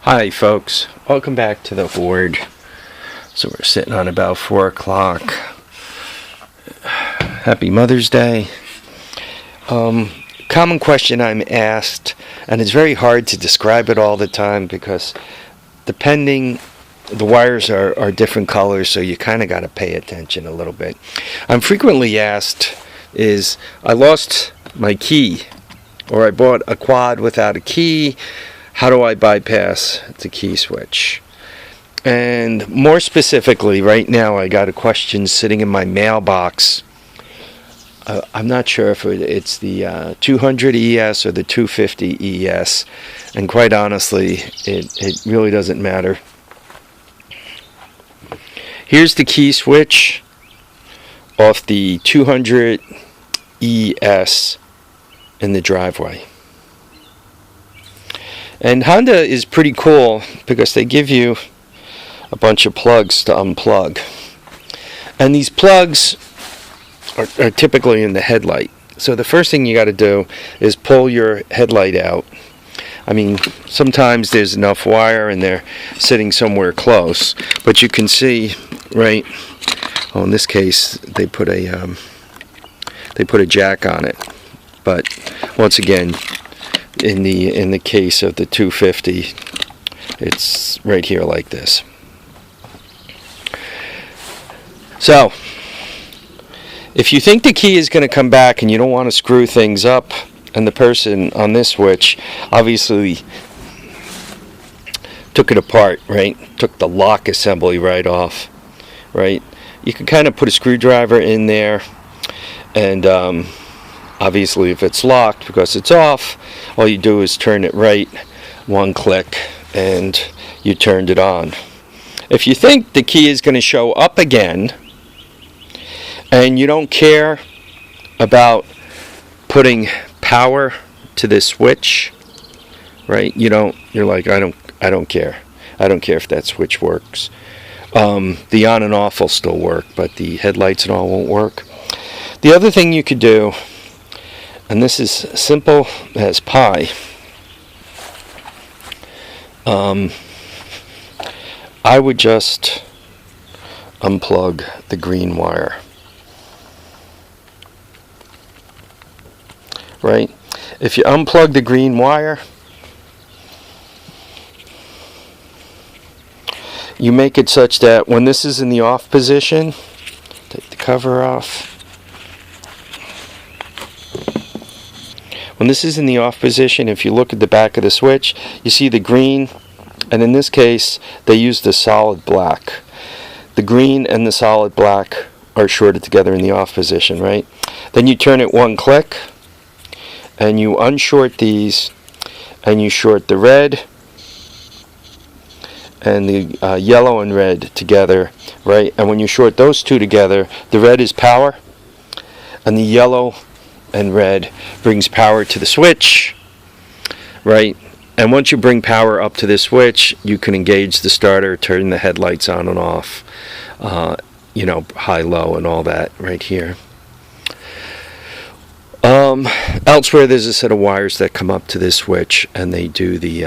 Hi folks, welcome back to the Hoard. So we're sitting on about 4 o'clock. Happy Mother's Day. Common question I'm asked, and it's very hard to describe it all the time because depending, the wires are different colors, so you kind of got to pay attention a little bit. I'm frequently asked is, I lost my key, or I bought a quad without a key. How do I bypass the key switch? And more specifically, right now I got a question sitting in my mailbox. I'm not sure if it's the 200ES or the 250ES, and quite honestly, it really doesn't matter. Here's the key switch off the 200ES in the driveway. And Honda is pretty cool because they give you a bunch of plugs to unplug. And these plugs are typically in the headlight. So the first thing you got to do is pull your headlight out. I mean, sometimes there's enough wire and they're sitting somewhere close. But you can see, right, well, in this case, they put a jack on it. But once again, in the case of the 250, it's right here like this. So if you think the key is going to come back and you don't want to screw things up, and the person on this switch obviously took it apart, right, took the lock assembly right off, right, you can kind of put a screwdriver in there, and obviously if it's locked because it's off, all you do is turn it right, one click, and you turned it on. If you think the key is going to show up again and you don't care about putting power to this switch, right, you're like, I don't care if that switch works. The on and off will still work, but the headlights and all won't work. The other thing you could do, and this is simple as pie, I would just unplug the green wire, right? If you unplug the green wire, you make it such that when this is in the off position, take the cover off. When this is in the off position, if you look at the back of the switch, you see the green, and in this case, they use the solid black. The green and the solid black are shorted together in the off position, right? Then you turn it one click, and you unshort these, and you short the red and the yellow and red together, right? And when you short those two together, the red is power, and the yellow and red brings power to the switch, right? And once you bring power up to this switch, you can engage the starter, turn the headlights on and off, high, low, and all that right here. Elsewhere, there's a set of wires that come up to this switch, and they do the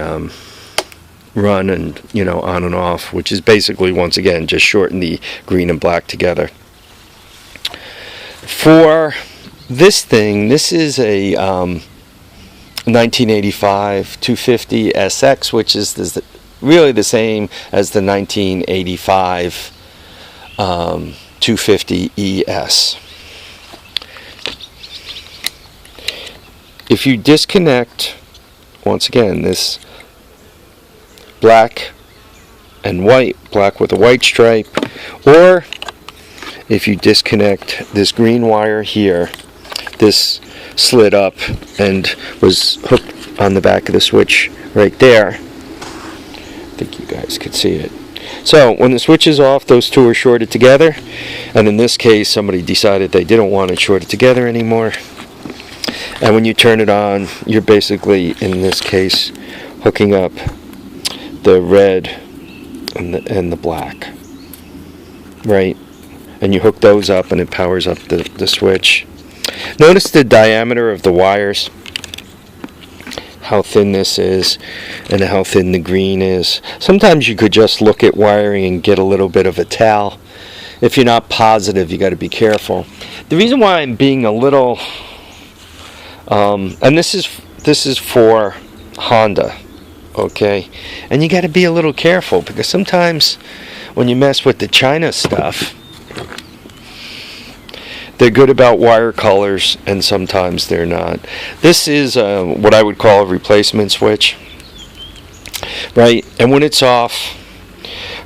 run and on and off, which is basically, once again, just shorten the green and black together. For this thing, this is a 1985 250SX, which is really the same as the 1985 250ES. If you disconnect, once again, this black and white, black with a white stripe, or if you disconnect this green wire here, this slid up and was hooked on the back of the switch right there. I think you guys could see it. So when the switch is off, those two are shorted together, and in this case somebody decided they didn't want it shorted together anymore, and when you turn it on, you're basically, in this case, hooking up the red and the black, right? And you hook those up and it powers up the switch. Notice the diameter of the wires, how thin this is and how thin the green is. Sometimes you could just look at wiring and get a little bit of a tell. If you're not positive, you got to be careful. The reason why I'm being a little, and this is for Honda, okay, and you got to be a little careful, because sometimes when you mess with the China stuff, they're good about wire colors, and sometimes they're not. This is what I would call a replacement switch, right? And when it's off,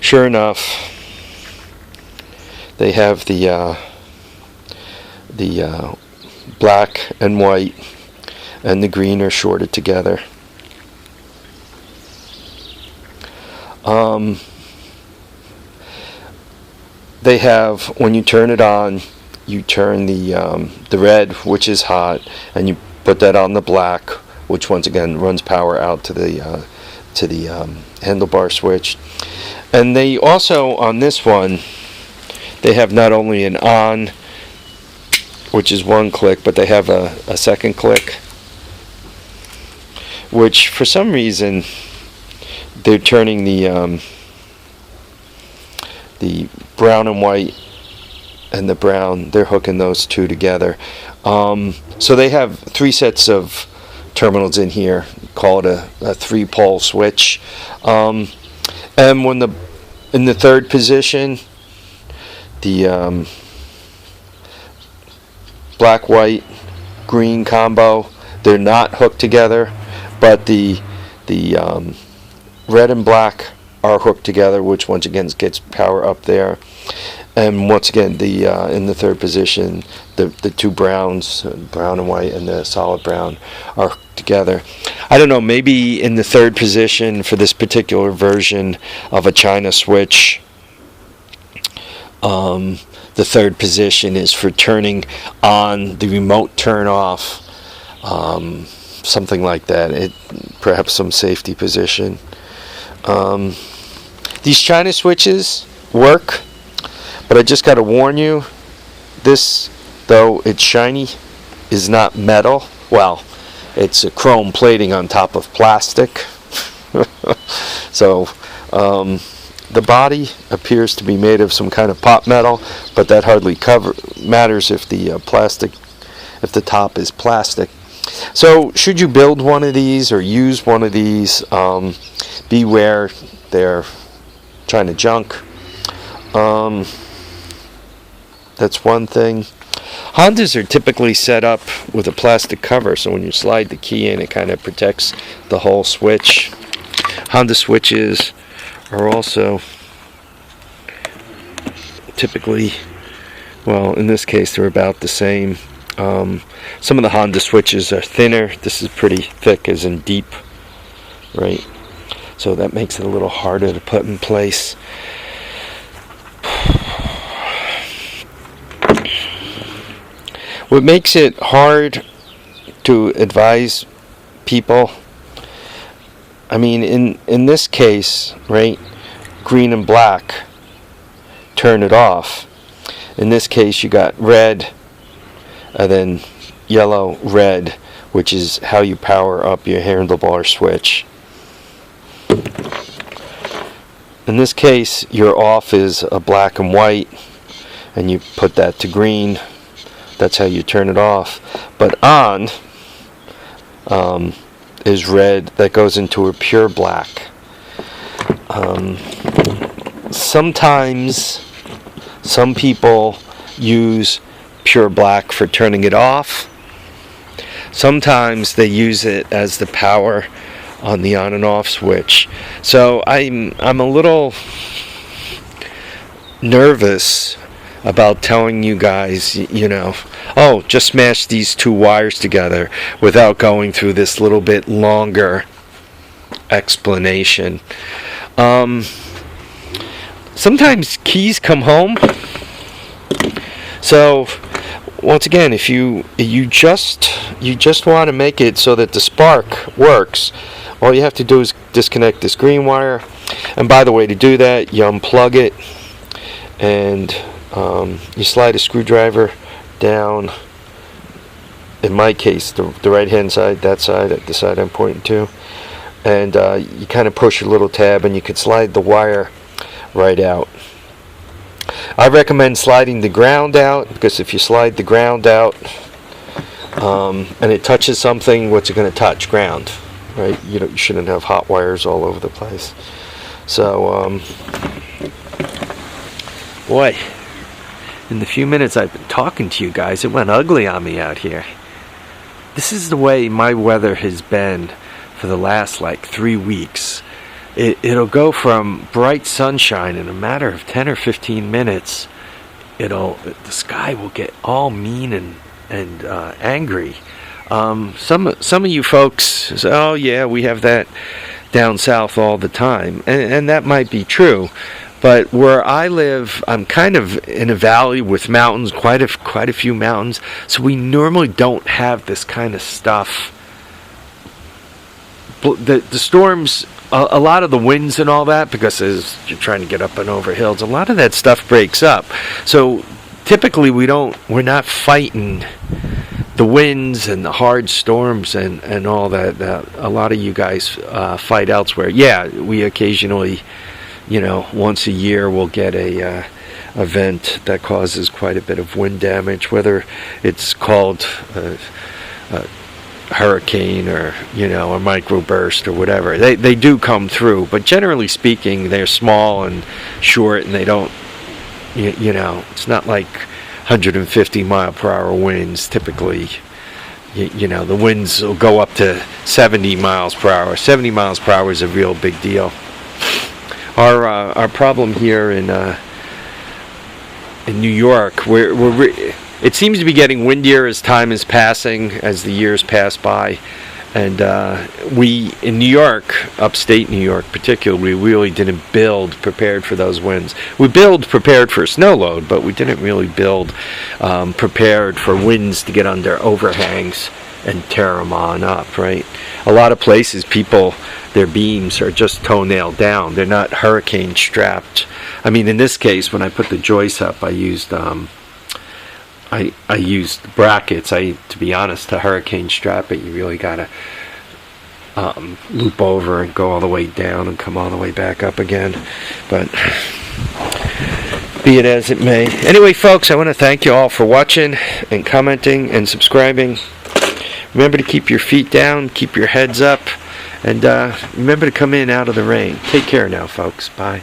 sure enough, they have the black and white and the green are shorted together. They have, when you turn it on, you turn the red, which is hot, and you put that on the black, which once again runs power out to the handlebar switch. And they also, on this one, they have not only an on, which is one click, but they have a second click, which for some reason they're turning the brown and white and the brown, they're hooking those two together. So they have 3 sets of terminals in here, call it a 3-pole switch. And when in the third position, the black, white, green combo, they're not hooked together, but the red and black are hooked together, which once again gets power up there. And once again, in the third position, the 2 browns, brown and white, and the solid brown are hooked together. I don't know, maybe in the third position for this particular version of a China switch, the third position is for turning on the remote turn off, something like that. Perhaps some safety position. These China switches work, but I just got to warn you, this, though it's shiny, is not metal. Well, it's a chrome plating on top of plastic. So the body appears to be made of some kind of pot metal, but that hardly matters if the top is plastic. So should you build one of these or use one of these, beware, they're China junk. That's one thing. Hondas are typically set up with a plastic cover, so when you slide the key in, it kind of protects the whole switch. Honda switches are also typically, well, in this case, they're about the same. Some of the Honda switches are thinner. This is pretty thick, as in deep, right? So that makes it a little harder to put in place. What makes it hard to advise people, I mean, in this case, right, green and black, turn it off. In this case, you got red, and then yellow, red, which is how you power up your handlebar switch. In this case, your off is a black and white, and you put that to green. That's how you turn it off. But on is red, that goes into a pure black. Sometimes some people use pure black for turning it off. Sometimes they use it as the power on the on and off switch. So I'm a little nervous about telling you guys, you know, oh, just smash these 2 wires together without going through this little bit longer explanation. Sometimes keys come home. So once again, if you just want to make it so that the spark works, all you have to do is disconnect this green wire. And by the way, to do that, you unplug it and you slide a screwdriver down in my case, the right hand side, that side, the side I'm pointing to, and you kind of push your little tab and you can slide the wire right out. I recommend sliding the ground out, because if you slide the ground out and it touches something, what's it going to touch? Ground, right? You shouldn't have hot wires all over the place. So boy, in the few minutes I've been talking to you guys, it went ugly on me out here. This is the way my weather has been for the last like 3 weeks. It'll go from bright sunshine in a matter of 10 or 15 minutes. The sky will get all mean and angry. Some of you folks say, oh yeah, we have that down south all the time, and that might be true. But where I live, I'm kind of in a valley with mountains, quite a few mountains, so we normally don't have this kind of stuff. The storms, a lot of the winds and all that, because as you're trying to get up and over hills, a lot of that stuff breaks up. So typically we're not fighting the winds and the hard storms and all that a lot of you guys fight elsewhere. Yeah, we occasionally, once a year we'll get a event that causes quite a bit of wind damage, whether it's called a hurricane or a microburst or whatever. They do come through, but generally speaking they're small and short, and they don't, it's not like 150 mile per hour winds. Typically, the winds will go up to 70 miles per hour. 70 miles per hour is a real big deal. Our problem here in New York, it seems to be getting windier as time is passing, as the years pass by. And we, in New York, upstate New York particularly, we really didn't build prepared for those winds. We build prepared for snow load, but we didn't really build prepared for winds to get under overhangs and tear them on up, right? A lot of places, their beams are just toenail down. They're not hurricane strapped. I mean, in this case, when I put the joists up, I used I used brackets. To be honest, to hurricane strap it, you really gotta loop over and go all the way down and come all the way back up again. But be it as it may. Anyway, folks, I want to thank you all for watching and commenting and subscribing. Remember to keep your feet down, keep your heads up, and remember to come in out of the rain. Take care now, folks. Bye.